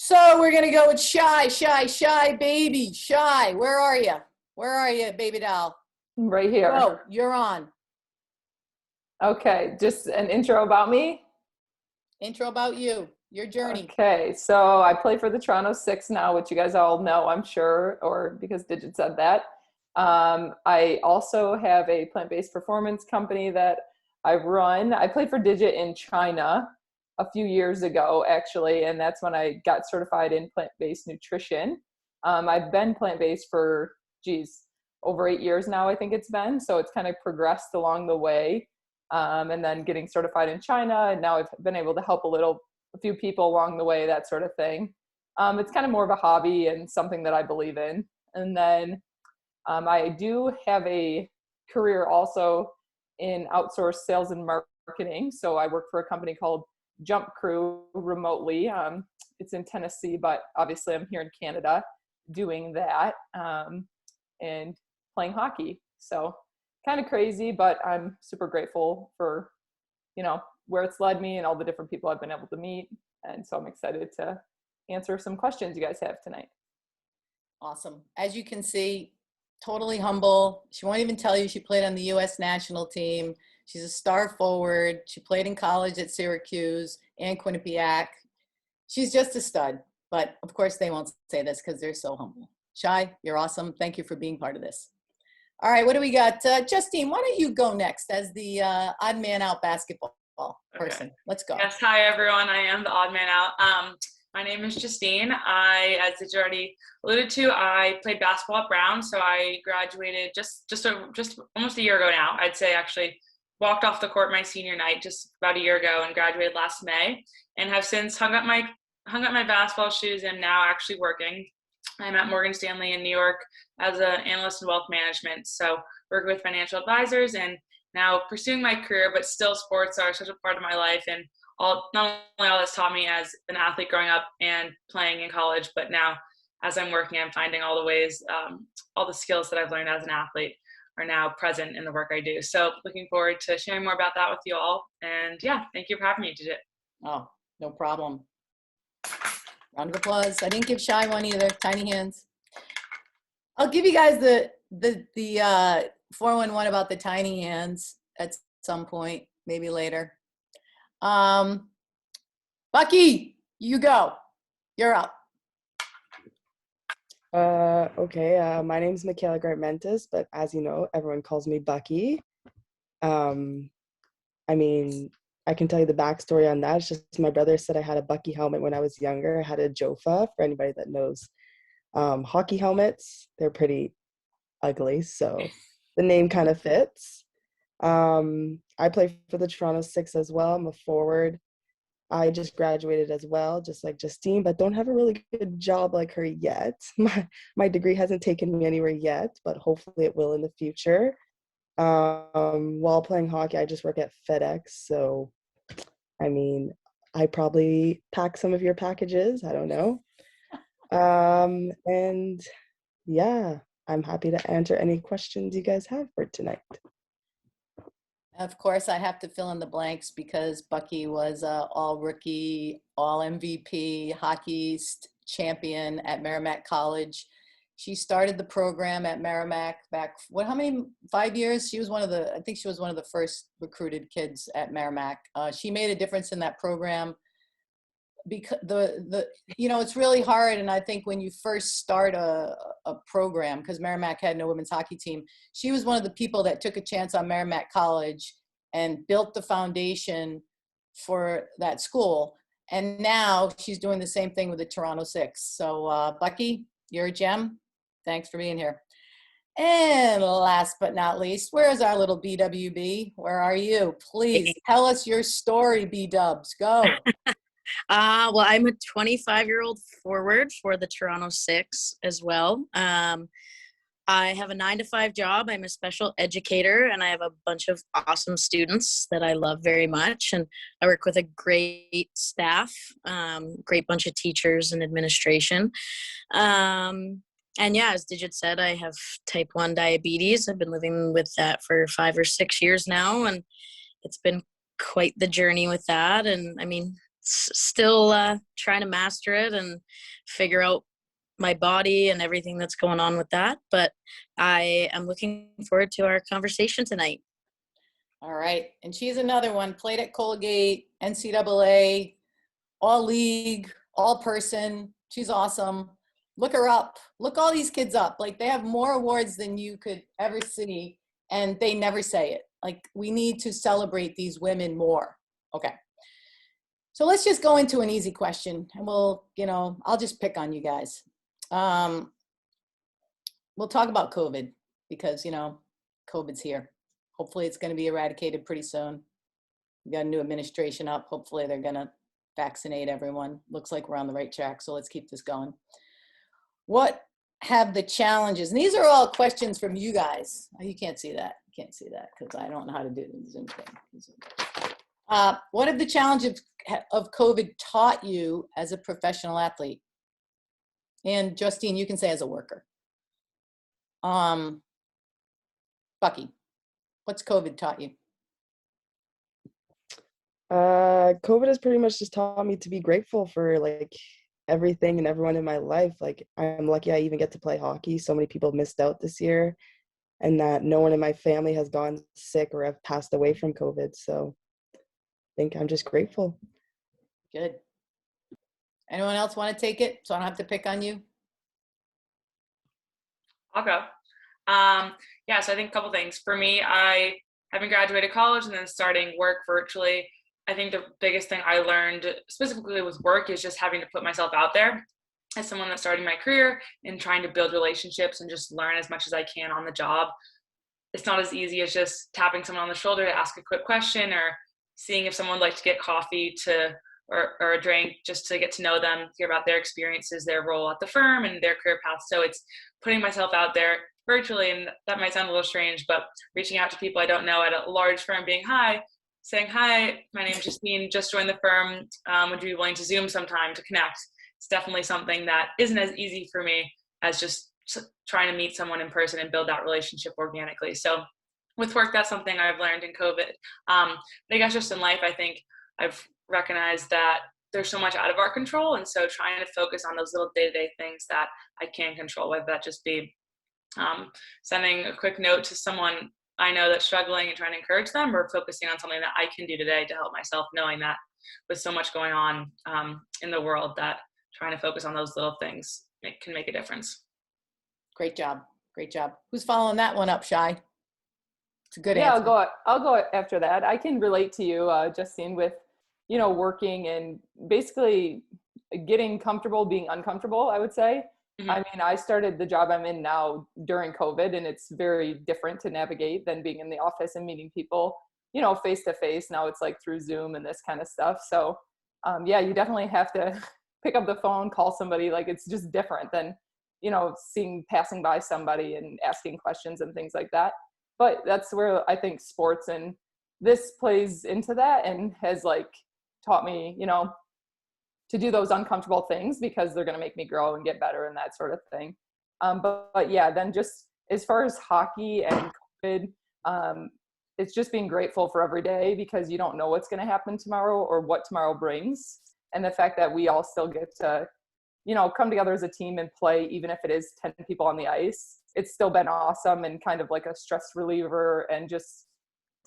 So we're gonna go with Shy, baby, Shy. Where are you? Where are you, baby doll? Right here. Oh, you're on. Okay, just an intro about me. Intro about you, your journey. Okay, so I play for the Toronto Six now, which you guys all know, I'm sure, or because Digit said that. I also have a plant-based performance company that I run. I played for Digit in China a few years ago, actually, and that's when I got certified in plant-based nutrition. I've been plant-based for, over 8 years now, I think it's been. So it's kind of progressed along the way. And then getting certified in China, and now I've been able to help a few people along the way, that sort of thing. It's kind of more of a hobby and something that I believe in. And then I do have a career also in outsourced sales and marketing. So I work for a company called Jump Crew remotely. It's in Tennessee, but obviously I'm here in Canada doing that and playing hockey. So kind of crazy, but I'm super grateful for, where it's led me and all the different people I've been able to meet. And so I'm excited to answer some questions you guys have tonight. Awesome. As you can see, totally humble. She won't even tell you she played on the U.S. national team. She's a star forward. She played in college at Syracuse and Quinnipiac. She's just a stud. But of course, they won't say this because they're so humble. Shy, you're awesome. Thank you for being part of this. All right, what do we got? Justine, why don't you go next as the odd man out basketball person? Okay. Let's go. Yes, hi everyone. I am the odd man out. My name is Justine. As you already alluded to, I played basketball at Brown. So I graduated just almost a year ago now. I'd say actually walked off the court my senior night just about a year ago and graduated last May, and have since hung up my basketball shoes and now actually working. I'm at Morgan Stanley in New York as an analyst in wealth management. So working with financial advisors and now pursuing my career, but still sports are such a part of my life. And not only all that's taught me as an athlete growing up and playing in college, but now as I'm working, I'm finding all the ways, all the skills that I've learned as an athlete are now present in the work I do. So looking forward to sharing more about that with you all. And yeah, thank you for having me, Digit. Oh, no problem. Round of applause. I didn't give Shy one either. Tiny hands. I'll give you guys the 411 about the tiny hands at some point, maybe later. Bucky, you go. You're up. Okay. My name is Mikyla Grant-Mentis, but as you know, everyone calls me Bucky. I can tell you the backstory on that. It's just my brother said I had a Bucky helmet when I was younger. I had a Jofa, for anybody that knows hockey helmets. They're pretty ugly, so the name kind of fits. I play for the Toronto Six as well. I'm a forward. I just graduated as well, just like Justine, but don't have a really good job like her yet. My degree hasn't taken me anywhere yet, but hopefully it will in the future. While playing hockey, I just work at FedEx, so I probably pack some of your packages. I don't know. And yeah, I'm happy to answer any questions you guys have for tonight. Of course, I have to fill in the blanks because Bucky was all rookie, all MVP, hockey champion at Merrimack College. She started the program at Merrimack back, how many, 5 years? She was I think she was one of the first recruited kids at Merrimack. She made a difference in that program because it's really hard. And I think when you first start a program, because Merrimack had no women's hockey team, she was one of the people that took a chance on Merrimack College and built the foundation for that school. And now she's doing the same thing with the Toronto Six. So Bucky, you're a gem. Thanks for being here. And last but not least, where's our little BWB? Where are you? Please tell us your story, B-dubs. Go. Well, I'm a 25-year-old forward for the Toronto Six as well. I have a 9-to-5 job. I'm a special educator, and I have a bunch of awesome students that I love very much. And I work with a great staff, great bunch of teachers and administration. And yeah, as Digit said, I have type 1 diabetes. I've been living with that for 5 or 6 years now, and it's been quite the journey with that. And still trying to master it and figure out my body and everything that's going on with that. But I am looking forward to our conversation tonight. All right. And she's another one, played at Colgate, NCAA, all league, all person. She's awesome. Look her up. Look all these kids up. Like, they have more awards than you could ever see, and they never say it. Like, we need to celebrate these women more. Okay. So let's just go into an easy question, and we'll, I'll just pick on you guys. We'll talk about COVID because, COVID's here. Hopefully it's going to be eradicated pretty soon. We got a new administration up. Hopefully they're going to vaccinate everyone. Looks like we're on the right track. So let's keep this going. What have the challenges? And these are all questions from you guys. You can't see that. You can't see that because I don't know how to do the Zoom thing. What have the challenges of COVID taught you as a professional athlete? And Justine, you can say as a worker. Bucky, what's COVID taught you? COVID has pretty much just taught me to be grateful for like everything and everyone in my life. Like, I'm lucky I even get to play hockey. So many people missed out this year, and that no one in my family has gone sick or have passed away from COVID. So I think I'm just grateful. Good. Anyone else want to take it so I don't have to pick on you? I'll go. Yeah, so I think a couple things. For me, I haven't graduated college and then starting work virtually. I think the biggest thing I learned specifically with work is just having to put myself out there as someone that's starting my career and trying to build relationships and just learn as much as I can on the job. It's not as easy as just tapping someone on the shoulder to ask a quick question or seeing if someone would like to get coffee or a drink just to get to know them, hear about their experiences, their role at the firm and their career path. So it's putting myself out there virtually, and that might sound a little strange, but reaching out to people I don't know at a large firm, saying, hi, my name is Justine, just joined the firm. Would you be willing to Zoom sometime to connect? It's definitely something that isn't as easy for me as just trying to meet someone in person and build that relationship organically. So with work, that's something I've learned in COVID. I guess just in life, I think I've recognized that there's so much out of our control. And so trying to focus on those little day-to-day things that I can control, whether that just be sending a quick note to someone I know that's struggling and trying to encourage them, or focusing on something that I can do today to help myself, knowing that with so much going on in the world, that trying to focus on those little things can make a difference. Great job. Great job. Who's following that one up, Shy? It's a good Yeah, answer. I'll go after that. I can relate to you, Justine, with, working and basically getting comfortable being uncomfortable, I would say. Mm-hmm. I mean, I started the job I'm in now during COVID, and it's very different to navigate than being in the office and meeting people, face to face. Now it's like through Zoom and this kind of stuff. So yeah, you definitely have to pick up the phone, call somebody. Like, it's just different than, passing by somebody and asking questions and things like that. But that's where I think sports and this plays into that, and has like taught me, to do those uncomfortable things because they're going to make me grow and get better and that sort of thing. But yeah, then just as far as hockey and COVID, it's just being grateful for every day, because you don't know what's going to happen tomorrow or what tomorrow brings. And the fact that we all still get to, come together as a team and play, even if it is 10 people on the ice, it's still been awesome and kind of like a stress reliever and just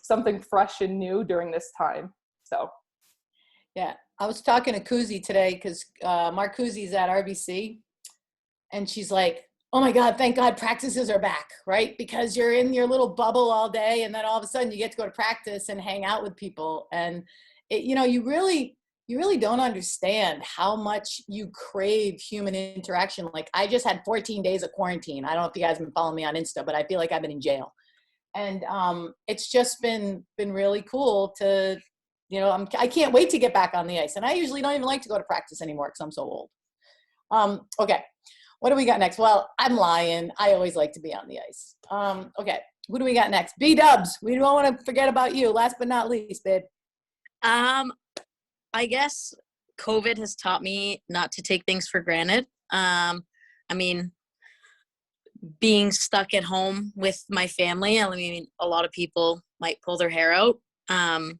something fresh and new during this time. So. Yeah, I was talking to Kuzi today because Mark Kuzi's at RBC, and she's like, oh my God, thank God practices are back, right? Because you're in your little bubble all day, and then all of a sudden you get to go to practice and hang out with people. And, you really don't understand how much you crave human interaction. Like, I just had 14 days of quarantine. I don't know if you guys have been following me on Insta, but I feel like I've been in jail. And it's just been really cool to, I can't wait to get back on the ice. And I usually don't even like to go to practice anymore because I'm so old. Okay, what do we got next? Well, I'm lying. I always like to be on the ice. Okay, who do we got next? B-Dubs, we don't want to forget about you. Last but not least, babe. I guess COVID has taught me not to take things for granted. I mean, being stuck at home with my family, I mean, a lot of people might pull their hair out.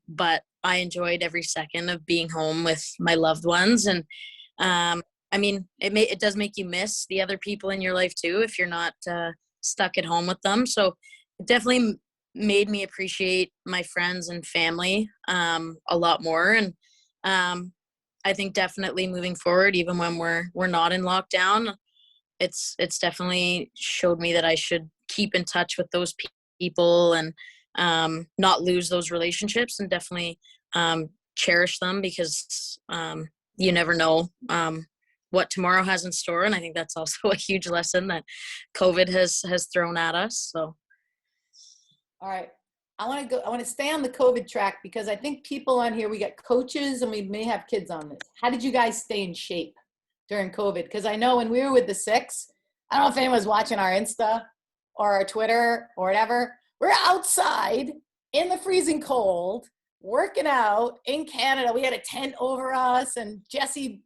But I enjoyed every second of being home with my loved ones. And I mean, it does make you miss the other people in your life too if you're not stuck at home with them. So it definitely made me appreciate my friends and family a lot more. And I think definitely moving forward, even when we're not in lockdown, it's definitely showed me that I should keep in touch with those people and not lose those relationships, and definitely cherish them, because you never know what tomorrow has in store. And I think that's also a huge lesson that COVID has thrown at us. So. All right. I want to stay on the COVID track, because I think people on here, we got coaches and we may have kids on this. How did you guys stay in shape during COVID? Because I know when we were with the Six, I don't know if anyone's watching our Insta or our Twitter or whatever. We're outside in the freezing cold, working out in Canada. We had a tent over us, and Jesse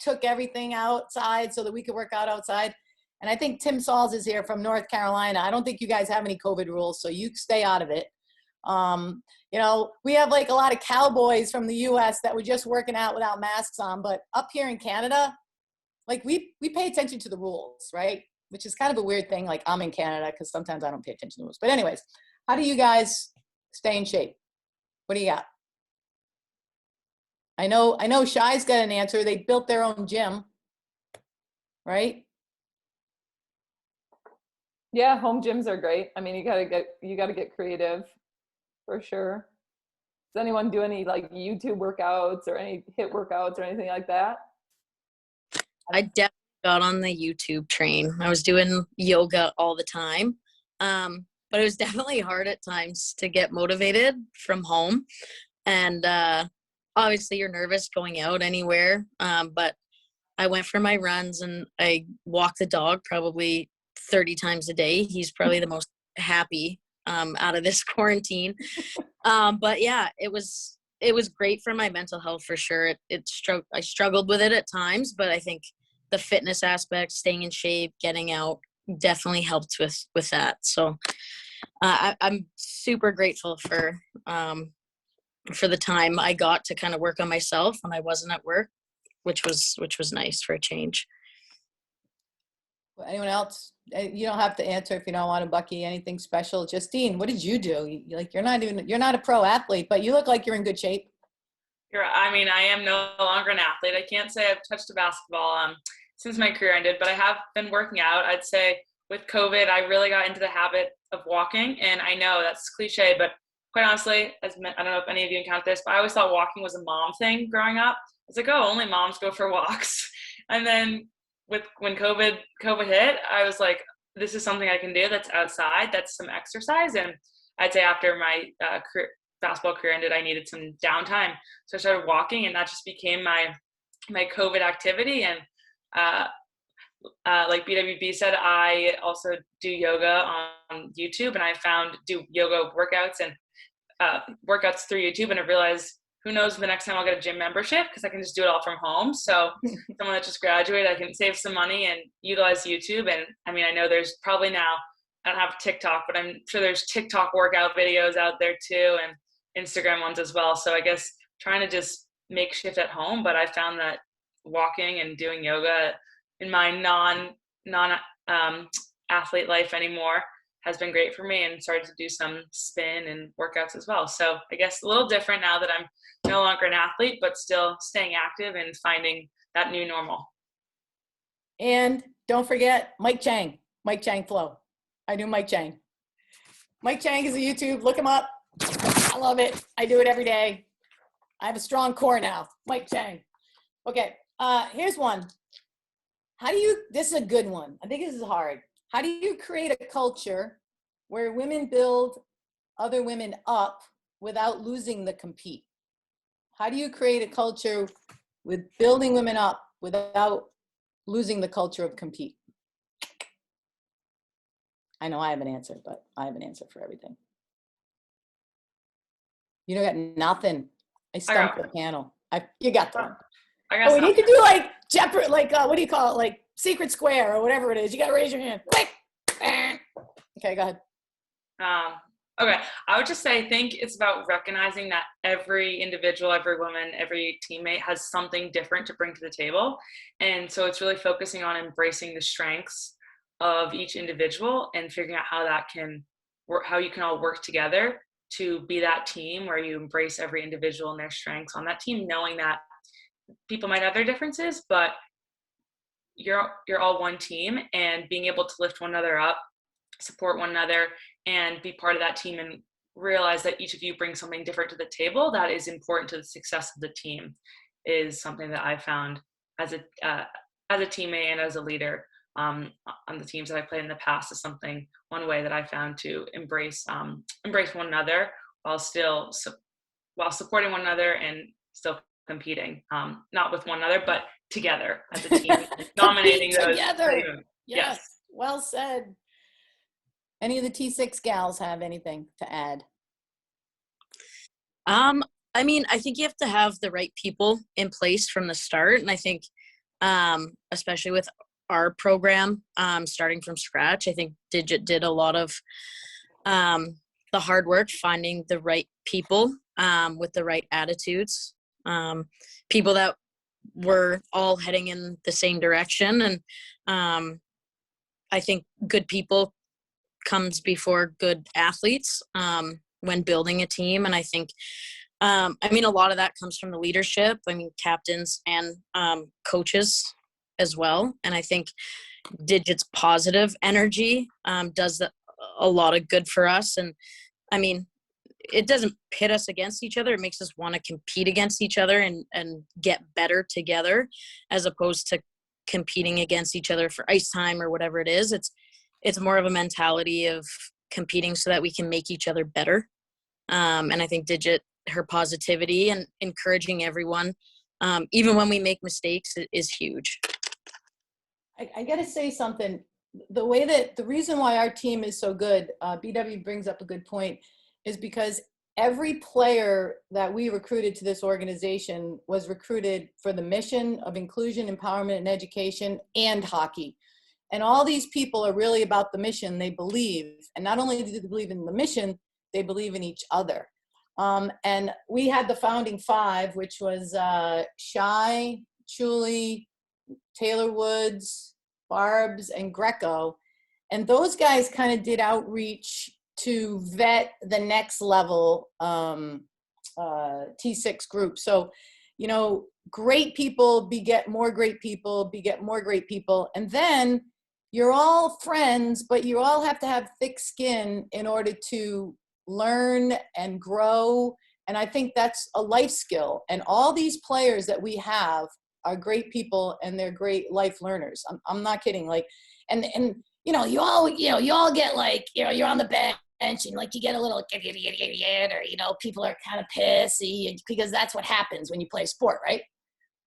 took everything outside so that we could work out outside. And I think Tim Sauls is here from North Carolina. I don't think you guys have any COVID rules, so you stay out of it. We have a lot of cowboys from the US that were just working out without masks on, but up here in Canada, we pay attention to the rules, right? Which is kind of a weird thing. I'm in Canada because sometimes I don't pay attention to the rules. But anyways, how do you guys stay in shape? What do you got? I know Shy's got an answer. They built their own gym, right? Yeah, home gyms are great. I mean, you gotta get creative, for sure. Does anyone do any YouTube workouts or any HIIT workouts or anything like that? I definitely got on the YouTube train. I was doing yoga all the time. But it was definitely hard at times to get motivated from home. And obviously you're nervous going out anywhere. But I went for my runs, and I walk the dog probably 30 times a day. He's probably the most happy out of this quarantine. But yeah, it was great for my mental health for sure. I struggled with it at times, but I think the fitness aspect, staying in shape, getting out, definitely helped with that. So I'm super grateful for the time I got to kind of work on myself when I wasn't at work, which was nice for a change. Anyone else? You don't have to answer if you don't want to, Bucky. Anything special? Justine, what did you do? You're not a pro athlete, but you look like you're in good shape. I am no longer an athlete. I can't say I've touched a basketball since my career ended, but I have been working out. I'd say with COVID, I really got into the habit of walking, and I know that's cliche, but quite honestly, I don't know if any of you encountered this, but I always thought walking was a mom thing growing up. It's only moms go for walks. And then when COVID hit, I was like, this is something I can do that's outside, that's some exercise. And I'd say after my basketball career ended, I needed some downtime. So I started walking, and that just became my COVID activity. And like BWB said, I also do yoga on YouTube, and I do yoga workouts and workouts through YouTube. And I realized, who knows the next time I'll get a gym membership, because I can just do it all from home. So someone that just graduated, I can save some money and utilize YouTube. And I know there's probably now, I don't have TikTok, but I'm sure there's TikTok workout videos out there too, and Instagram ones as well. So I guess trying to just make shift at home, but I found that walking and doing yoga in my non athlete life anymore has been great for me, and started to do some spin and workouts as well. So I guess a little different now that I'm no longer an athlete, but still staying active and finding that new normal. And don't forget Mike Chang Flow. I do Mike Chang. Mike Chang is a YouTube. Look him up. I love it. I do it every day. I have a strong core now. Mike Chang. Okay. Here's one. This is a good one. I think this is hard. How do you create a culture where women build other women up without losing the compete? How do you create a culture with building women up without losing the culture of compete? I know I have an answer, but I have an answer for everything. You don't got nothing. I stumped the panel. You got the one. We need to do Jeopardy, what do you call it? Secret Square or whatever it is. You got to raise your hand. Quick. Okay, go ahead. Okay, I would just say I think it's about recognizing that every individual, every woman, every teammate has something different to bring to the table. And so it's really focusing on embracing the strengths of each individual and figuring out how that can work, how you can all work together to be that team where you embrace every individual and their strengths on that team, knowing that people might have their differences, but you're all one team, and being able to lift one another up, support one another, and be part of that team, and realize that each of you brings something different to the table that is important to the success of the team, is something that I found as a teammate and as a leader on the teams that I played in the past, is something, one way that I found to embrace one another while supporting one another and still competing, not with one another, but together as a team, dominating those together. Yes. Well said. Any of the T6 gals have anything to add? I mean, I think you have to have the right people in place from the start. And I think, especially with our program, starting from scratch, I think Digit did a lot of the hard work, finding the right people with the right attitudes, people that were all heading in the same direction. And I think good people comes before good athletes when building a team. And I think, I mean, a lot of that comes from the leadership. I mean, captains and coaches as well. And I think Digit's positive energy does a lot of good for us. And I mean, it doesn't pit us against each other. It makes us want to compete against each other and get better together, as opposed to competing against each other for ice time or whatever it is. It's more of a mentality of competing so that we can make each other better. And I think Digit, her positivity and encouraging everyone, even when we make mistakes, is huge. I got to say something. The reason why our team is so good, BW brings up a good point, is because every player that we recruited to this organization was recruited for the mission of inclusion, empowerment, and education, and hockey. And all these people are really about the mission. They believe, and not only do they believe in the mission, they believe in each other. And we had the founding five, which was Shy, Chuli, Taylor Woods, Barbs, and Greco. And those guys kind of did outreach to vet the next level T6 group. So, you know, great people beget more great people, beget more great people. And then you're all friends, but you all have to have thick skin in order to learn and grow. And I think that's a life skill. And all these players that we have are great people, and they're great life learners. I'm not kidding. Like, and you know, you all get like, you know, you're on the bench and like you get a little, or, you know, people are kind of pissy because that's what happens when you play sport, right?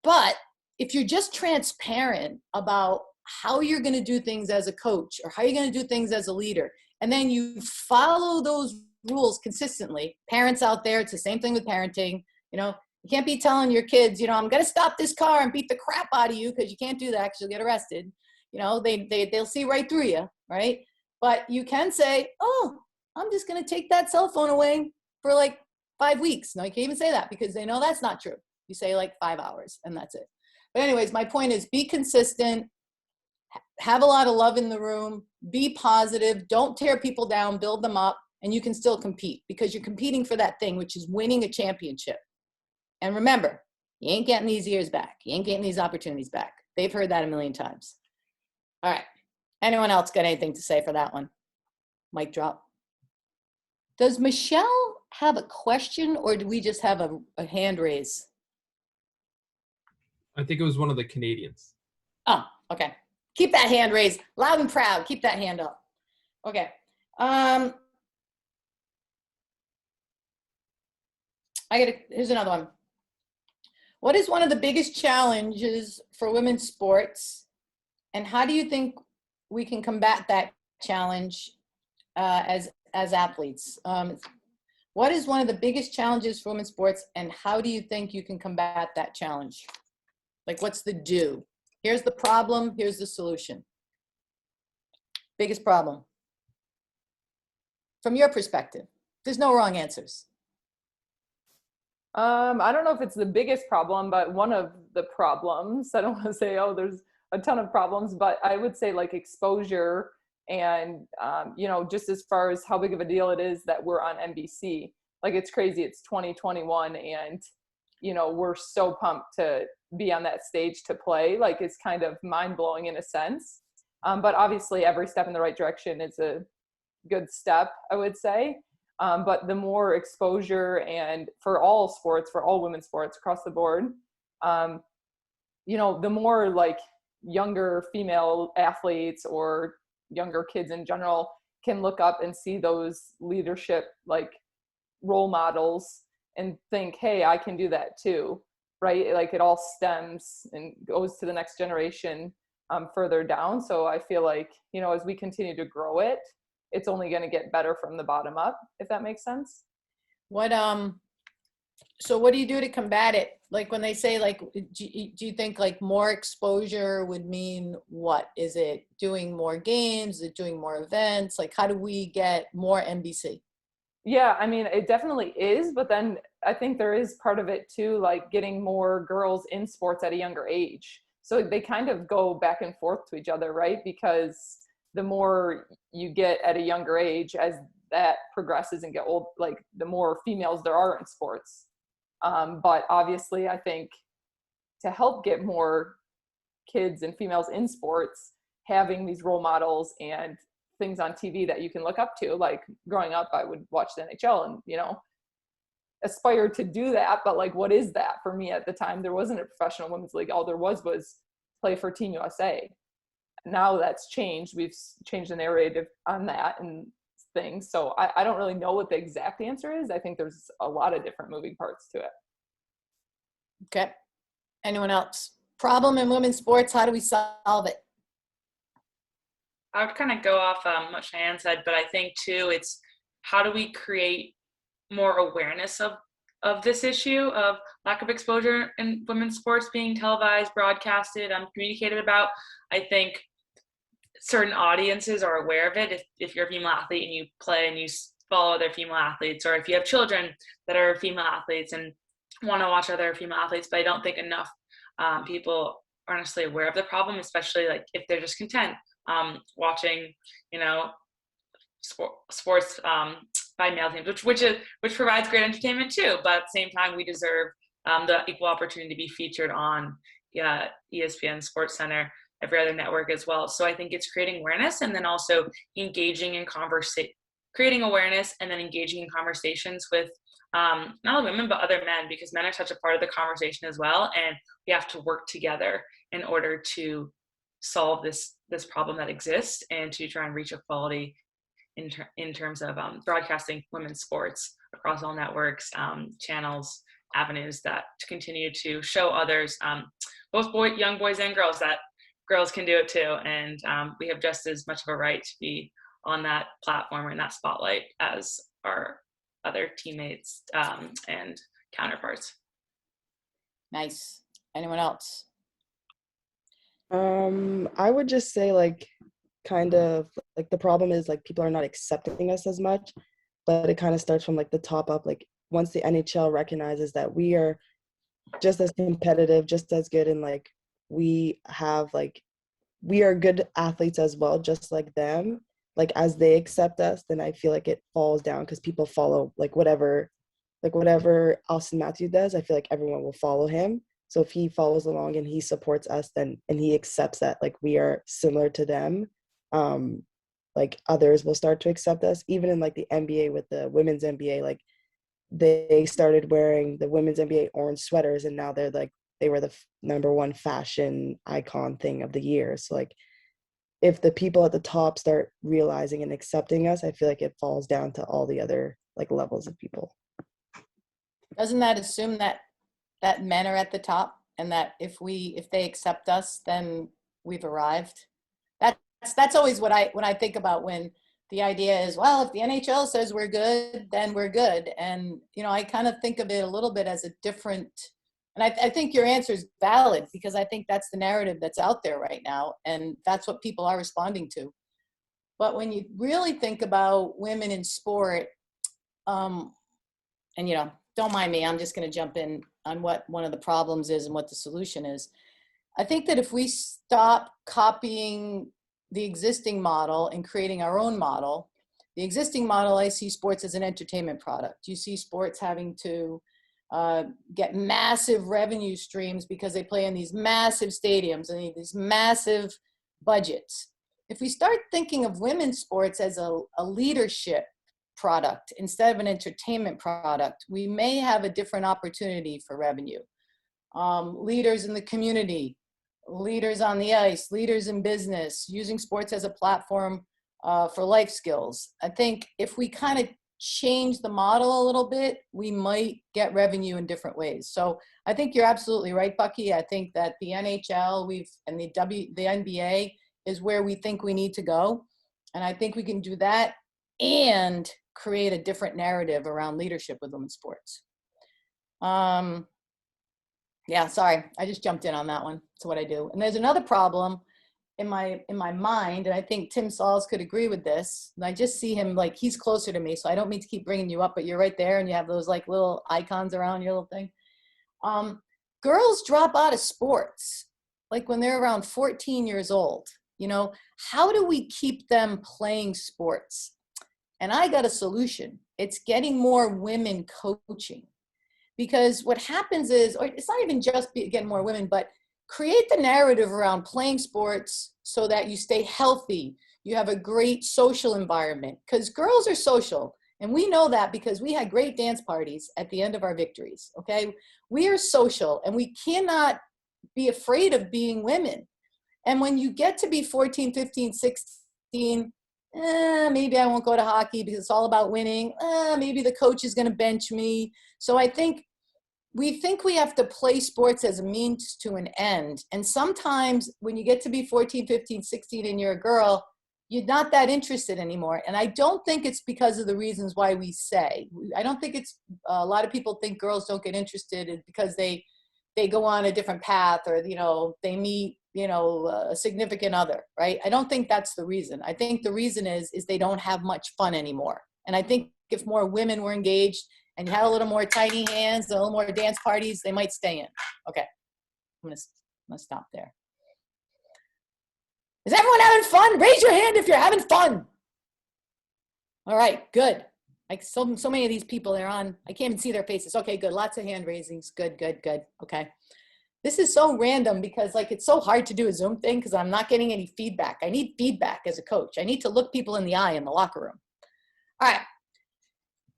But if you're just transparent about how you're going to do things as a coach or how you're going to do things as a leader, and then you follow those rules consistently. Parents out there, it's the same thing with parenting. You know, you can't be telling your kids, you know, I'm going to stop this car and beat the crap out of you, because you can't do that because you'll get arrested. You know, they'll see right through you, right? But you can say, oh, I'm just going to take that cell phone away for like 5 weeks. No, you can't even say that because they know that's not true. You say like 5 hours and that's it. But anyways, my point is, be consistent, have a lot of love in the room, be positive, don't tear people down, build them up, and you can still compete, because you're competing for that thing, which is winning a championship. And remember, you ain't getting these years back. You ain't getting these opportunities back. They've heard that a million times. All right. Anyone else got anything to say for that one? Mic drop. Does Michelle have a question, or do we just have a hand raise? I think it was one of the Canadians. Oh, okay. Keep that hand raised. Loud and proud. Keep that hand up. Okay. Here's another one. What is one of the biggest challenges for women's sports, and how do you think we can combat that challenge as athletes? What is one of the biggest challenges for women's sports, and how do you think you can combat that challenge? Like, what's the do? Here's the problem, here's the solution. Biggest problem from your perspective. There's no wrong answers. I don't know if it's the biggest problem, but one of the problems, I don't want to say, oh, there's a ton of problems, but I would say like exposure and, just as far as how big of a deal it is that we're on NBC. Like, it's crazy. It's 2021 and, we're so pumped to be on that stage to play. Like, it's kind of mind blowing in a sense. But obviously every step in the right direction is a good step, I would say. But the more exposure, and for all sports, for all women's sports across the board, the more like younger female athletes or younger kids in general can look up and see those leadership like role models and think, hey, I can do that too, right? Like, it all stems and goes to the next generation further down. So I feel like, as we continue to grow it, it's only going to get better from the bottom up, if that makes sense. So what do you do to combat it? Like, when they say, like, do you think like more exposure would mean what? Is it doing more games? Is it doing more events? Like, how do we get more NBC? Yeah, I mean, it definitely is, but then I think there is part of it too, like getting more girls in sports at a younger age. So they kind of go back and forth to each other, right? Because the more you get at a younger age, as that progresses and get old, like the more females there are in sports. But obviously, I think to help get more kids and females in sports, having these role models and things on TV that you can look up to, like growing up, I would watch the NHL and, aspire to do that. But like, what is that? For me at the time, there wasn't a professional women's league. All there was play for Team USA. Now that's changed. We've changed the narrative on that and things. So I don't really know what the exact answer is. I think there's a lot of different moving parts to it. Okay. Anyone else? Problem in women's sports, how do we solve it? I would kind of go off what Shiann said, but I think too, it's how do we create more awareness of this issue of lack of exposure in women's sports being televised, broadcasted, communicated about. I think certain audiences are aware of it. If you're a female athlete and you play and you follow other female athletes, or if you have children that are female athletes and want to watch other female athletes, but I don't think enough people are necessarily aware of the problem, especially like if they're just content watching, sports by male teams, which provides great entertainment too. But at the same time, we deserve the equal opportunity to be featured on ESPN Sports Center, every other network as well. So I think it's creating awareness and then also engaging in creating awareness and then engaging in conversations with not only women but other men, because men are such a part of the conversation as well, and we have to work together in order to solve this problem that exists and to try and reach equality in terms of broadcasting women's sports across all networks, channels, avenues, that to continue to show others, both young boys and girls, that girls can do it too. And we have just as much of a right to be on that platform or in that spotlight as our other teammates and counterparts. Nice. Anyone else? I would just say like kind of like the problem is like people are not accepting us as much, but it kind of starts from like the top up. Like once the NHL recognizes that we are just as competitive, just as good, and like we are good athletes as well, just like them, like as they accept us, then I feel like it falls down because people follow like whatever Austin Matthews does. I feel like everyone will follow him. So if he follows along and he supports us, then and he accepts that like we are similar to them, like others will start to accept us. Even in like the NBA with the women's NBA, like they started wearing the women's NBA orange sweaters, and now they were the number one fashion icon thing of the year. So like if the people at the top start realizing and accepting us, I feel like it falls down to all the other like levels of people. Doesn't that assume that men are at the top, and that if they accept us, then we've arrived? That's always when I think about, when the idea is, well, if the NHL says we're good, then we're good. And, I kind of think of it a little bit as a different, and I think your answer is valid, because I think that's the narrative that's out there right now. And that's what people are responding to. But when you really think about women in sport, and don't mind me, I'm just going to jump in on what one of the problems is and what the solution is. I think that if we stop copying the existing model and creating our own model, the existing model, I see sports as an entertainment product. You see sports having to get massive revenue streams because they play in these massive stadiums and these massive budgets. If we start thinking of women's sports as a leadership product instead of an entertainment product, we may have a different opportunity for revenue. Leaders in the community, leaders on the ice, leaders in business, using sports as a platform for life skills. I think if we kind of change the model a little bit, we might get revenue in different ways. So I think you're absolutely right, Bucky. I think that the NHL and the NBA is where we think we need to go. And I think we can do that and create a different narrative around leadership with women's sports. Yeah, sorry, I just jumped in on that one. That's what I do. And there's another problem in my mind, and I think Tim Sauls could agree with this. And I just see him like he's closer to me, so I don't mean to keep bringing you up, but you're right there, and you have those like little icons around your little thing. Girls drop out of sports like when they're around 14 years old. How do we keep them playing sports? And I got a solution. It's getting more women coaching. Because what happens is, or it's not even just getting more women, but create the narrative around playing sports so that you stay healthy. You have a great social environment, because girls are social. And we know that because we had great dance parties at the end of our victories, okay? We are social, and we cannot be afraid of being women. And when you get to be 14, 15, 16, maybe I won't go to hockey because it's all about winning. Maybe the coach is going to bench me. So I think we have to play sports as a means to an end. And sometimes when you get to be 14, 15, 16 and you're a girl, you're not that interested anymore. And I don't think it's because of the reasons why we say. I don't think it's a lot of people think girls don't get interested because they go on a different path, or they meet a significant other, right? I don't think that's the reason. I think the reason is they don't have much fun anymore. And I think if more women were engaged and you had a little more tiny hands, a little more dance parties, they might stay in. Okay, I'm gonna stop there. Is everyone having fun? Raise your hand if you're having fun. All right, good. Like so many of these people, they're on, I can't even see their faces. Okay, good, lots of hand raisings. Good. Okay. This is so random because it's so hard to do a Zoom thing because I'm not getting any feedback. I need feedback as a coach. I need to look people in the eye in the locker room. All right.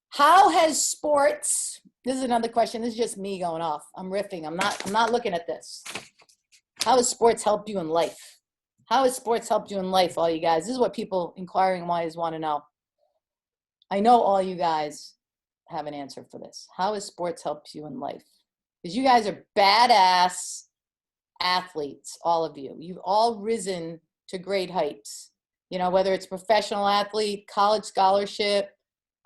How has sports, this is another question. This is just me going off. I'm riffing. I'm not looking at this. How has sports helped you in life? How has sports helped you in life, all you guys? This is what people inquiring whys want to know. I know all you guys have an answer for this. How has sports helped you in life? Because you guys are badass athletes, all of you. You've all risen to great heights. Whether it's professional athlete, college scholarship,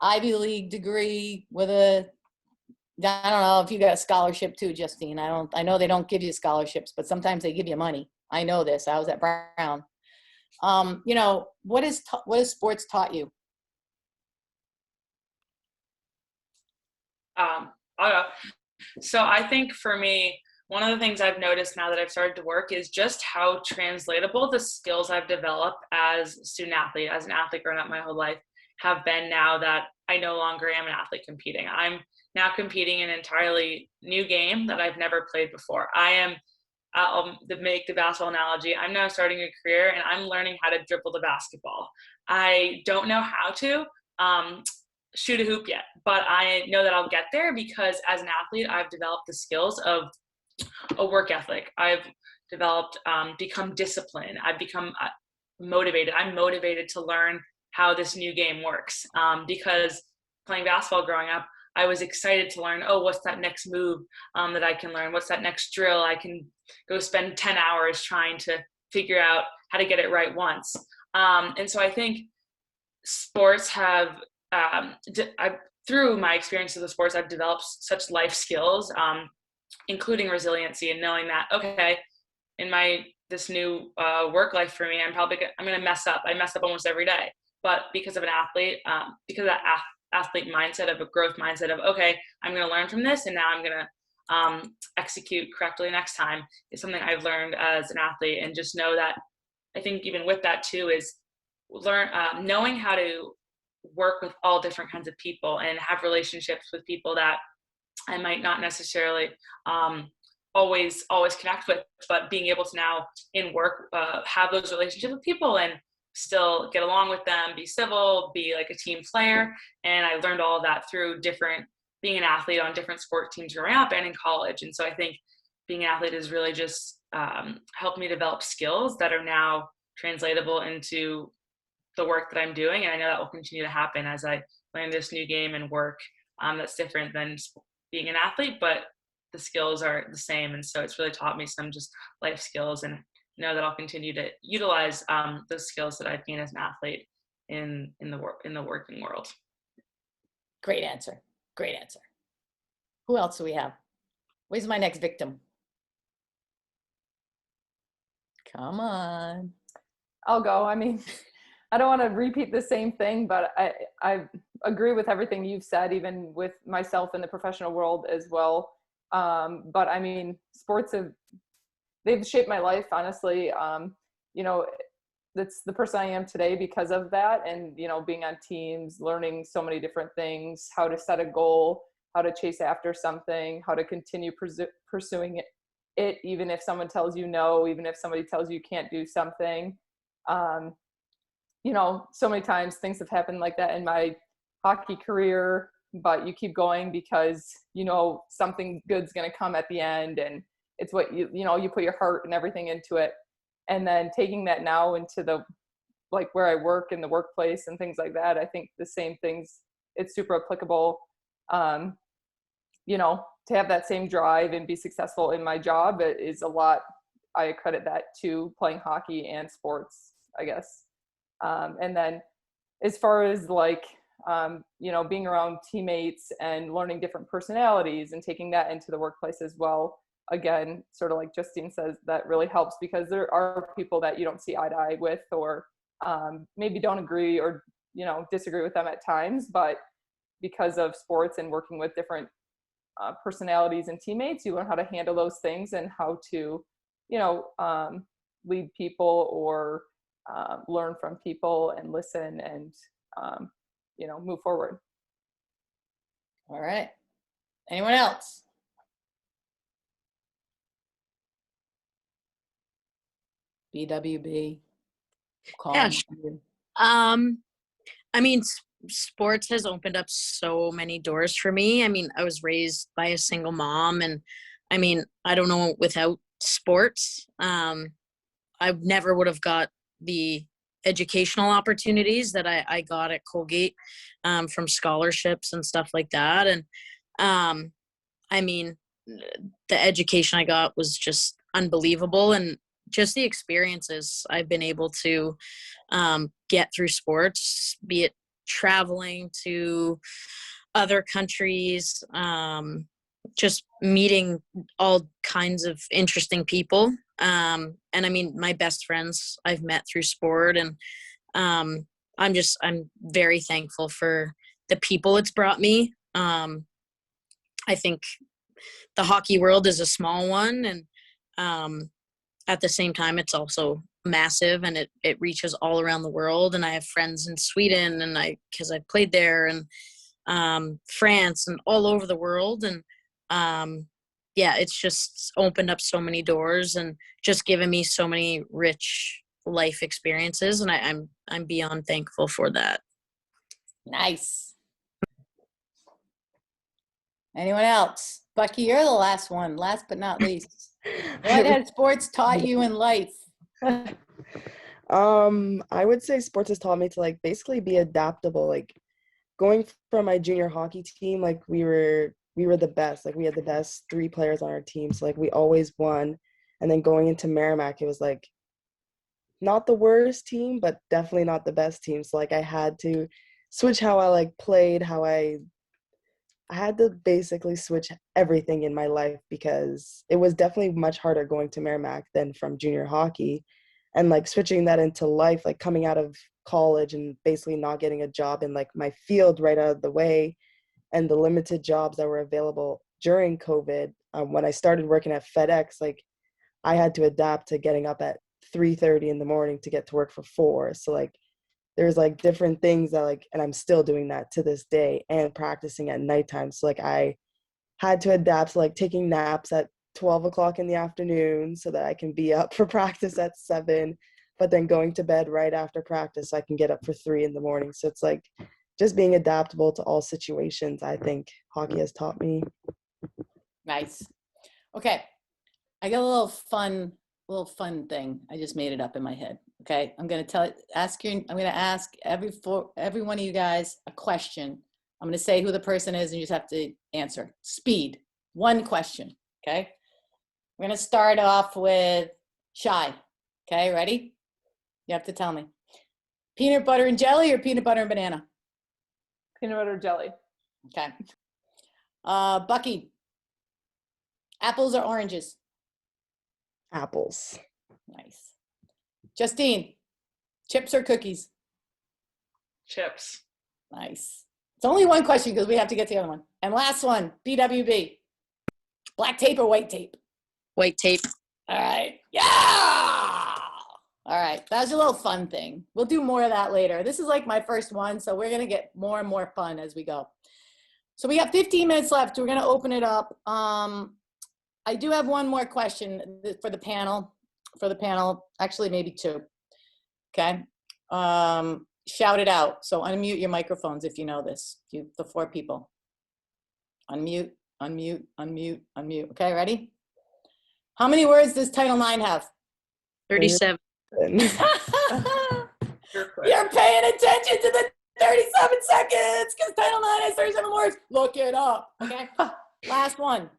Ivy League degree with I don't know if you got a scholarship too, Justine. I know they don't give you scholarships, but sometimes they give you money. I know this. I was at Brown. What has sports taught you? I'll go. So I think for me, one of the things I've noticed now that I've started to work is just how translatable the skills I've developed as a student athlete, as an athlete growing up my whole life, have been now that I no longer am an athlete competing. I'm now competing in an entirely new game that I've never played before. I'll make the basketball analogy. I'm now starting a career and I'm learning how to dribble the basketball. I don't know how to shoot a hoop yet, but I know that I'll get there because as an athlete, I've developed the skills of a work ethic. I've developed, become disciplined. I've become motivated. I'm motivated to learn how this new game works because playing basketball growing up, I was excited to learn, what's that next move that I can learn? What's that next drill? I can go spend 10 hours trying to figure out how to get it right once. And so I think sports have, through my experience of the sports, I've developed such life skills, including resiliency and knowing that, okay, in this new work life for me, I'm going to mess up. I mess up almost every day. But because of an athlete, because of that athlete mindset, of a growth mindset of, okay, I'm going to learn from this, and now I'm going to execute correctly next time, is something I've learned as an athlete. And just know that, I think even with that too, is knowing how to work with all different kinds of people and have relationships with people that I might not necessarily always connect with, but being able to now in work have those relationships with people and still get along with them, be civil, be like a team player. And I learned all of that through being an athlete on different sport teams growing up and in college. And so I think being an athlete has really just helped me develop skills that are now translatable into the work that I'm doing. And I know that will continue to happen as I learn this new game and work that's different than being an athlete, but the skills are the same. And so it's really taught me some just life skills, and know that I'll continue to utilize those skills that I've gained as an athlete in the working world. Great answer. Great answer. Who else do we have? Where's my next victim? Come on. I'll go. I mean, I don't want to repeat the same thing, but I agree with everything you've said, even with myself in the professional world as well. But I mean, they've shaped my life, honestly. You know, that's the person I am today because of that. And, you know, being on teams, learning so many different things, how to set a goal, how to chase after something, how to continue pursuing it, even if someone tells you no, even if somebody tells you can't do something. You know, so many times things have happened like that in my hockey career, but you keep going because, you know, something good's going to come at the end, and it's what you put your heart and everything into it. And then taking that now into where I work in the workplace and things like that, I think the same things, it's super applicable. You know, to have that same drive and be successful in my job, it is a lot. I credit that to playing hockey and sports, I guess. And then as far as you know, being around teammates and learning different personalities and taking that into the workplace as well, again, sort of like Justine says, that really helps, because there are people that you don't see eye to eye with, or maybe don't agree, or, you know, disagree with them at times, but because of sports and working with different personalities and teammates, you learn how to handle those things and how to, you know, lead people, or learn from people and listen, and you know, move forward. All right. Anyone else? BWB. Yeah, sure. I mean, sports has opened up so many doors for me. I mean, I was raised by a single mom, and I mean, I don't know, without sports, I never would have got the educational opportunities that I got at Colgate, from scholarships and stuff like that. And I mean, the education I got was just unbelievable, and just the experiences I've been able to get through sports, be it traveling to other countries, just meeting all kinds of interesting people. And I mean, my best friends I've met through sport, and I'm very thankful for the people it's brought me. I think the hockey world is a small one, and at the same time, it's also massive, and it reaches all around the world. And I have friends in Sweden, and because I've played there, and France, and all over the world. And yeah, it's just opened up so many doors and just given me so many rich life experiences, and I'm beyond thankful for that. Nice. Anyone else? Bucky, you're the last one, last but not least. What has sports taught you in life? I would say sports has taught me to basically be adaptable. Going from my junior hockey team, we were the best. We had the best 3 players on our team, so we always won. And then going into Merrimack, it was not the worst team, but definitely not the best team. So I had to switch how I played, how I had to basically switch everything in my life, because it was definitely much harder going to Merrimack than from junior hockey. And switching that into life, coming out of college and basically not getting a job in like my field right out of the way, and the limited jobs that were available during COVID. When I started working at FedEx, like I had to adapt to getting up at 3:30 in the morning to get to work for 4. So like there's like different things that like, and I'm still doing that to this day and practicing at nighttime. So like I had to adapt to like taking naps at 12 o'clock in the afternoon so that I can be up for practice at 7, but then going to bed right after practice so I can get up for 3 in the morning. So it's like just being adaptable to all situations, I think hockey has taught me. Nice. Okay. I got a little fun thing. I just made it up in my head. Okay. I'm going to I'm going to ask every one of you guys a question. I'm going to say who the person is and you just have to answer. Speed. One question. Okay. We're going to start off with Shy. Okay. Ready? You have to tell me. Peanut butter and jelly or peanut butter and banana? Peanut butter jelly. Okay. Bucky. Apples or oranges? Apples. Nice. Justine. Chips or cookies? Chips. Nice. It's only one question because we have to get to the other one. And last one, BWB. Black tape or white tape? White tape. All right. Yeah! All right. That was a little fun thing. We'll do more of that later. This is like my first one, so we're going to get more and more fun as we go. So we have 15 minutes left. We're going to open it up. I do have one more question for the panel. Actually, maybe two. Okay. Shout it out. So unmute your microphones if you know this. The 4 people. Unmute, unmute, unmute, unmute. Okay, ready? How many words does Title IX have? 37. You're quick. You're paying attention to the 37 seconds because Title IX has 37 words. Look it up. Okay. Last one.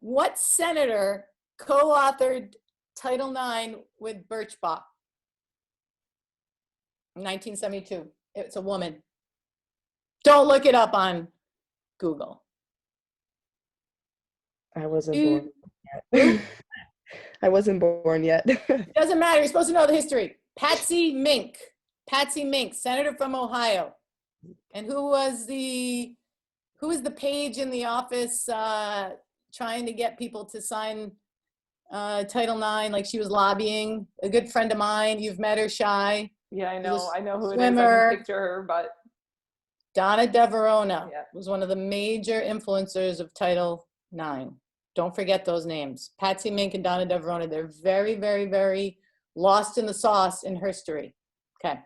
What senator co-authored Title IX with Birchbach? 1972. It's a woman. Don't look it up on Google. I wasn't born yet. I wasn't born yet. It doesn't matter. You're supposed to know the history. Patsy Mink. Senator from Ohio. And who was the page in the office trying to get people to sign Title IX, like she was lobbying? A good friend of mine. You've met her, Shy. Yeah, I know who it is. I Swimmer. can picture her, but Donna DeVerona Yeah. was one of the major influencers of Title IX. Don't forget those names. Patsy Mink and Donna DeVerona. They're very, very, very lost in the sauce in history. Okay.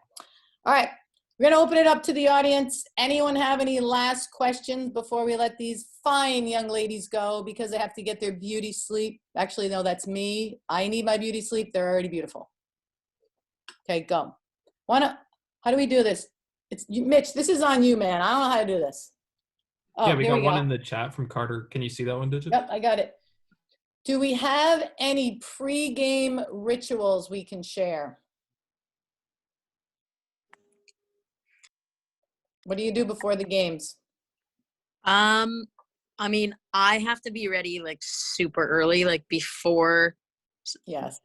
All right. We're going to open it up to the audience. Anyone have any last questions before we let these fine young ladies go because they have to get their beauty sleep? Actually, no, that's me. I need my beauty sleep. They're already beautiful. Okay, go. How do we do this? Mitch, this is on you, man. I don't know how to do this. Oh, Yeah, we here got one in the chat from Carter. Can you see that one, Digit? Yep, I got it. Do we have any pre-game rituals we can share? What do you do before the games? I mean, I have to be ready like super early, like before Yes.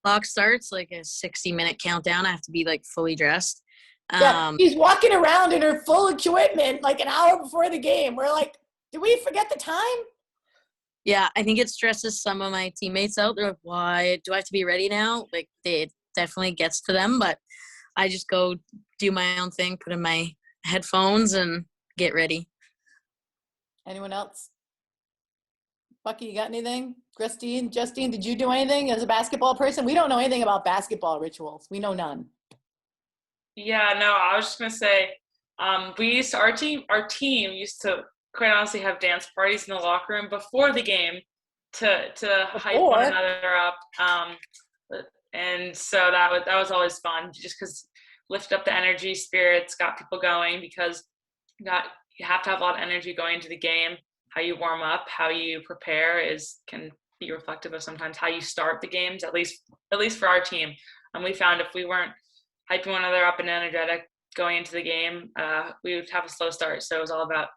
clock starts, like a 60-minute countdown. I have to be like fully dressed. Yeah, she's walking around in her full equipment like an hour before the game. We're like, did we forget the time? Yeah, I think it stresses some of my teammates out. They're like, why do I have to be ready now? Like, it definitely gets to them, but I just go do my own thing, put in my headphones and get ready. Anyone else? Bucky, you got anything? Justine, did you do anything as a basketball person? We don't know anything about basketball rituals. We know none. Yeah, no, I was just gonna say, our team used to quite honestly have dance parties in the locker room before the game to hype one another up. And so that was always fun, just because lift up the energy, spirits, got people going, because you have to have a lot of energy going into the game. How you warm up, how you prepare can be reflective of sometimes how you start the games, at least for our team. And we found if we weren't hyping one another up and energetic going into the game, we would have a slow start. So it was all about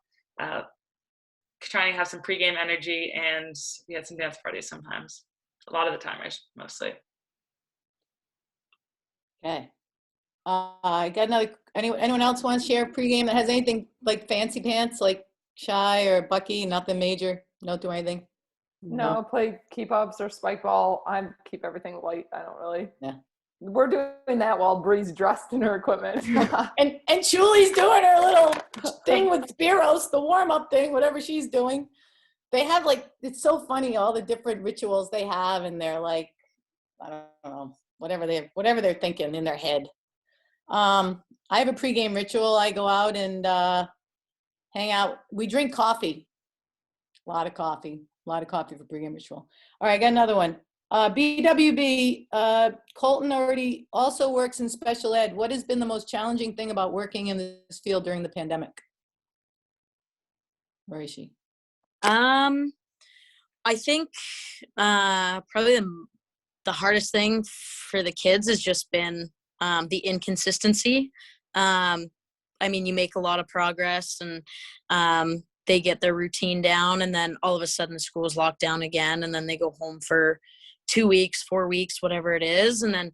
trying to have some pregame energy, and we had some dance parties sometimes. A lot of the time, mostly. Okay. I got another, anyone else want to share pregame that has anything like fancy pants, like Shy or Bucky? Nothing major? Don't do anything? No, play keep ups or spike ball. I keep everything light. I don't really. Yeah. We're doing that while Bree's dressed in her equipment. And Julie's doing her little thing with Spiros, the warm-up thing, whatever she's doing. They have like, it's so funny, all the different rituals they have, and they're like, I don't know, whatever they're thinking in their head. I have a pregame ritual. I go out and hang out. We drink coffee. A lot of coffee for pregame ritual. All right, I got another one. BWB, Colton already also works in special ed. What has been the most challenging thing about working in this field during the pandemic? Where is she? I think probably the hardest thing for the kids has just been the inconsistency. I mean, you make a lot of progress and they get their routine down, and then all of a sudden the school is locked down again, and then they go home for 2 weeks, 4 weeks, whatever it is, and then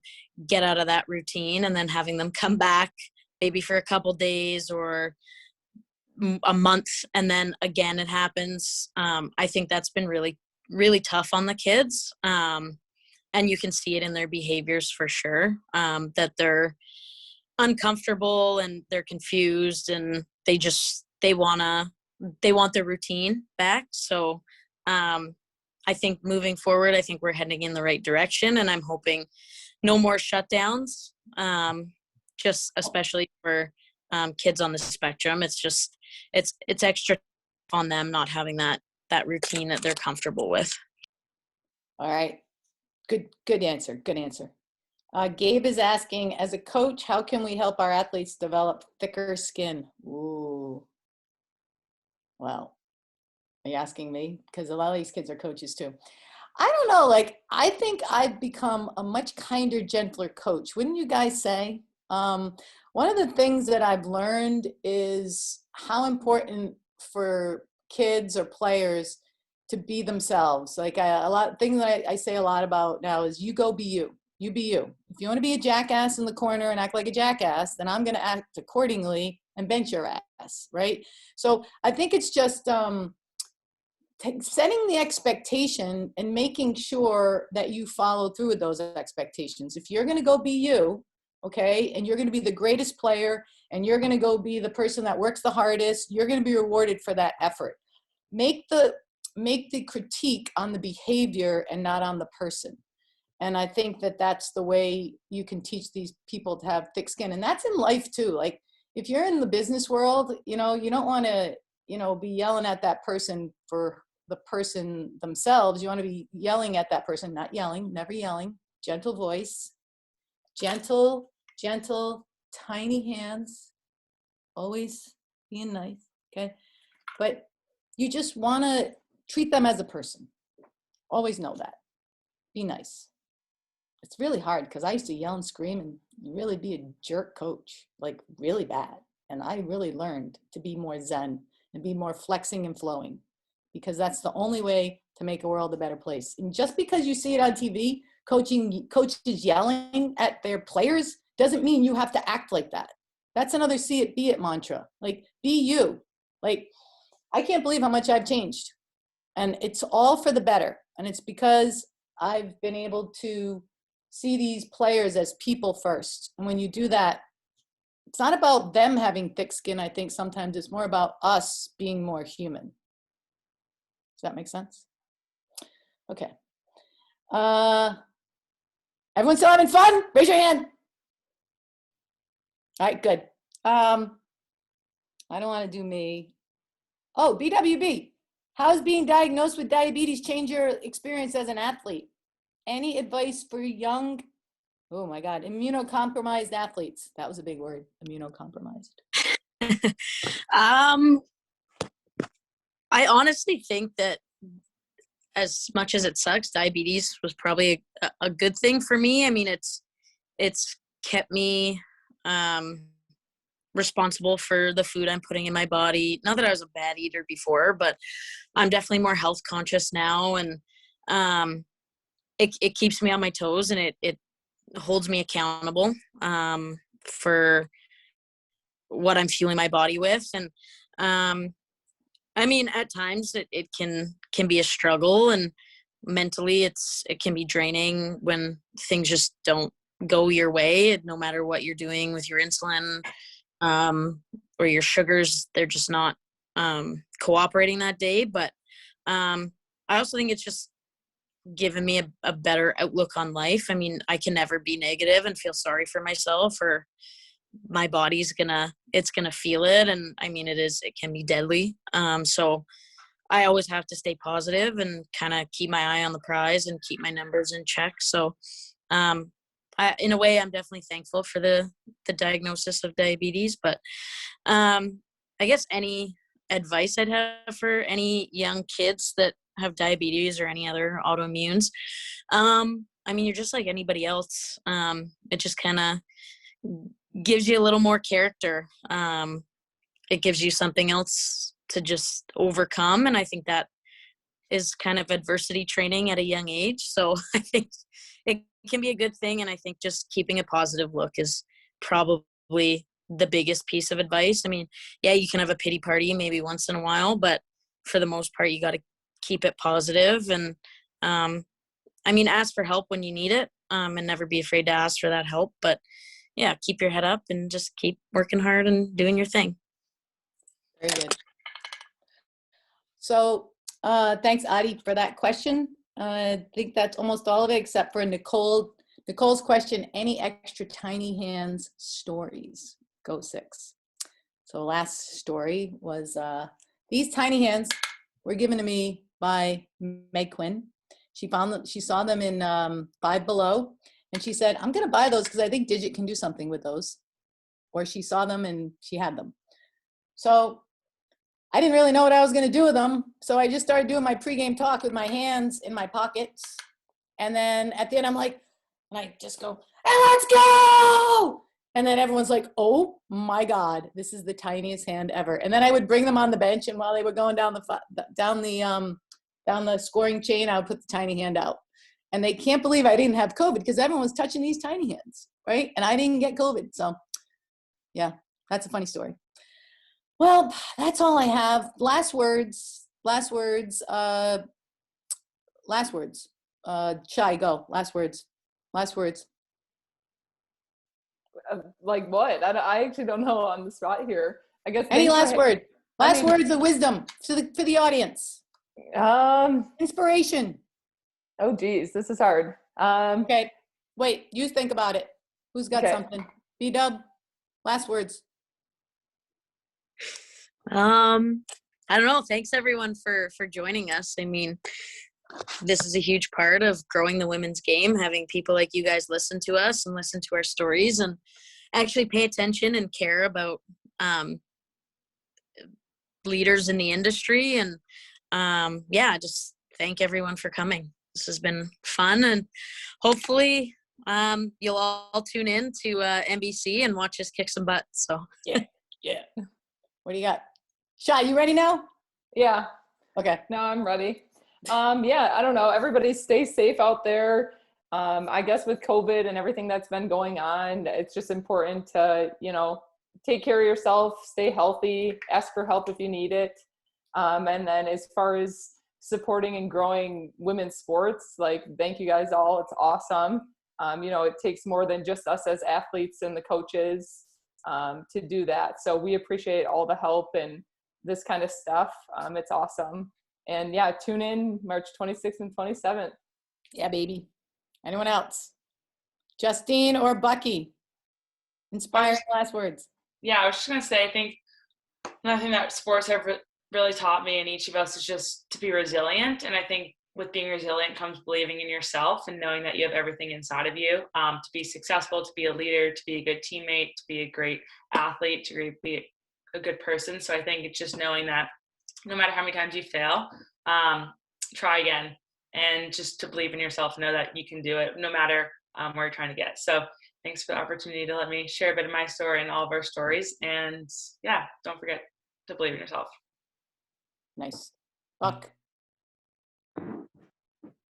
get out of that routine, and then having them come back maybe for a couple days or a month, and then again it happens. I think that's been really, really tough on the kids. And you can see it in their behaviors for sure, that they're uncomfortable and they're confused, and they want their routine back. So I think moving forward, I think we're heading in the right direction, and I'm hoping no more shutdowns, just especially for kids on the spectrum. It's just, it's extra on them not having that routine that they're comfortable with. All right. Good answer. Good answer. Gabe is asking, as a coach, how can we help our athletes develop thicker skin? Ooh. Well, are you asking me? Because a lot of these kids are coaches too. I don't know. Like, I think I've become a much kinder, gentler coach. Wouldn't you guys say? One of the things that I've learned is how important for kids or players to be themselves. Like a lot of things that I say a lot about now is you go be you. You be you. If you want to be a jackass in the corner and act like a jackass, then I'm going to act accordingly and bench your ass, right? So I think it's just setting the expectation and making sure that you follow through with those expectations. If you're going to go be you, okay, and you're going to be the greatest player, and you're going to go be the person that works the hardest, you're going to be rewarded for that effort. Make the critique on the behavior and not on the person. And I think that that's the way you can teach these people to have thick skin. And that's in life too. Like if you're in the business world, you don't want to, be yelling at that person for the person themselves. You want to be yelling at that person, not yelling, never yelling, gentle voice, gentle, tiny hands, always being nice. Okay. But you just want to treat them as a person. Always know that. Be nice. It's really hard because I used to yell and scream and really be a jerk coach, like really bad. And I really learned to be more zen and be more flexing and flowing, because that's the only way to make a world a better place. And just because you see it on TV, coaches yelling at their players doesn't mean you have to act like that. That's another see it, be it mantra. Like, be you. Like, I can't believe how much I've changed. And it's all for the better. And it's because I've been able to see these players as people first. And when you do that, it's not about them having thick skin. I think sometimes it's more about us being more human. Does that make sense? Okay. Everyone still having fun? Raise your hand. All right, good. I don't want to do me. Oh, BWB. How's being diagnosed with diabetes change your experience as an athlete? Any advice for young, oh my God, immunocompromised athletes? That was a big word, immunocompromised. I honestly think that as much as it sucks, diabetes was probably a good thing for me. I mean, it's kept me responsible for the food I'm putting in my body. Not that I was a bad eater before, but I'm definitely more health conscious now. And it keeps me on my toes, and it holds me accountable. for what I'm fueling my body with. And I mean, at times it can be a struggle, and mentally it can be draining when things just don't go your way, no matter what you're doing with your insulin or your sugars. They're just not cooperating that day. But I also think it's just given me a better outlook on life. I mean, I can never be negative and feel sorry for myself, or my body's gonna feel it. And I mean, it can be deadly. So I always have to stay positive and kind of keep my eye on the prize and keep my numbers in check. So in a way, I'm definitely thankful for the diagnosis of diabetes. But I guess any advice I'd have for any young kids that have diabetes or any other autoimmunes, I mean, you're just like anybody else. It just kind of gives you a little more character. It gives you something else to just overcome. And I think that is kind of adversity training at a young age. So I think it can be a good thing. And I think just keeping a positive look is probably the biggest piece of advice. I mean, yeah, you can have a pity party maybe once in a while, but for the most part, you got to keep it positive. And I mean, ask for help when you need it, and never be afraid to ask for that help. But yeah, keep your head up and just keep working hard and doing your thing. Very good. So thanks, Adi, for that question. I think that's almost all of it, except for Nicole's question, any extra tiny hands stories? Go 6. So last story was, these tiny hands were given to me by Meg Quinn. She saw them in Five Below, and she said, I'm gonna buy those because I think Digit can do something with those. Or she saw them and she had them. So I didn't really know what I was going to do with them. So I just started doing my pregame talk with my hands in my pockets. And then at the end, I'm like, and I just go, and let's go. And then everyone's like, oh my God, this is the tiniest hand ever. And then I would bring them on the bench. And while they were going down the scoring chain, I would put the tiny hand out. And they can't believe I didn't have COVID because everyone was touching these tiny hands, right? And I didn't get COVID. So yeah, that's a funny story. Well, that's all I have. Last words. Shai, go. Last words. Like what? I actually don't know on the spot here. I guess Any last word? Last words of wisdom for the audience. Inspiration. Oh geez, this is hard. Okay, wait. You think about it. Who's got something? B-Dub. Last words. I don't know. Thanks everyone for joining us. I mean, this is a huge part of growing the women's game, having people like you guys listen to us and listen to our stories and actually pay attention and care about leaders in the industry. And yeah, just thank everyone for coming. This has been fun, and hopefully you'll all tune in to NBC and watch us kick some butt. So yeah. What do you got? Shai, you ready now? Yeah. Okay. No, I'm ready. Yeah, I don't know. Everybody stay safe out there. I guess with COVID and everything that's been going on, it's just important to, take care of yourself, stay healthy, ask for help if you need it. And then as far as supporting and growing women's sports, like, thank you guys all. It's awesome. It takes more than just us as athletes and the coaches to do that. So we appreciate all the help and this kind of stuff. It's awesome. And yeah, tune in March 26th and 27th. Yeah, baby. Anyone else? Justine or Bucky? Inspiring last words. Yeah, I was just going to say, I think nothing that sports have really taught me and each of us is just to be resilient. And I think with being resilient comes believing in yourself and knowing that you have everything inside of you to be successful, to be a leader, to be a good teammate, to be a great athlete, to be a good person. So I think it's just knowing that no matter how many times you fail, try again, and just to believe in yourself, know that you can do it no matter where you're trying to get. So thanks for the opportunity to let me share a bit of my story and all of our stories. And yeah, don't forget to believe in yourself. Nice. Buck.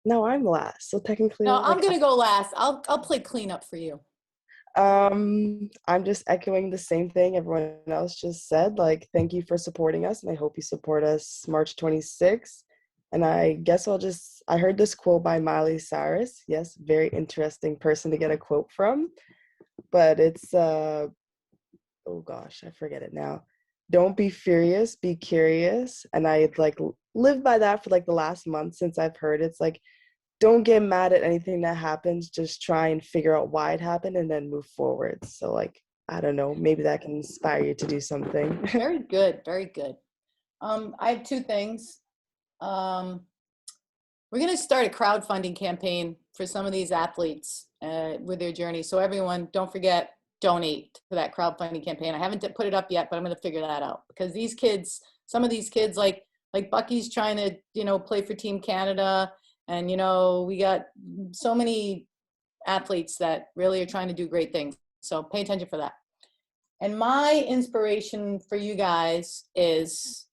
No, I'm last. So technically, No, I'm gonna go last. I'll play cleanup for you. I'm just echoing the same thing everyone else just said. Like, thank you for supporting us, and I hope you support us March 26th. And I guess I heard this quote by Miley Cyrus. Yes, very interesting person to get a quote from. But it's, oh gosh, I forget it now. Don't be furious, be curious. And I like lived by that for like the last month since I've heard. It's like, don't get mad at anything that happens. Just try and figure out why it happened and then move forward. So like, I don't know, maybe that can inspire you to do something. Very good, very good. I have two things. We're going to start a crowdfunding campaign for some of these athletes with their journey. So everyone, don't forget, donate to that crowdfunding campaign. I haven't put it up yet, but I'm going to figure that out, because these kids, some of these kids, like Bucky's trying to, play for Team Canada. And, we got so many athletes that really are trying to do great things. So pay attention for that. And my inspiration for you guys is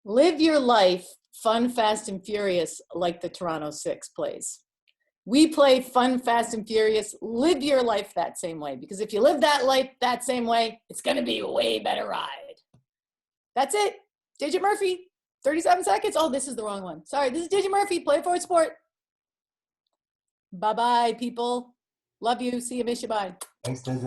live your life fun, fast, and furious like the Toronto Six plays. We play fun, fast, and furious. Live your life that same way. Because if you live that life that same way, it's going to be a way better ride. That's it. Digit Murphy. 37 seconds. Oh, this is the wrong one. Sorry, this is Digit Murphy. Play Forward Sport. Bye-bye, people. Love you. See you. Miss you. Bye. Thanks, Digit.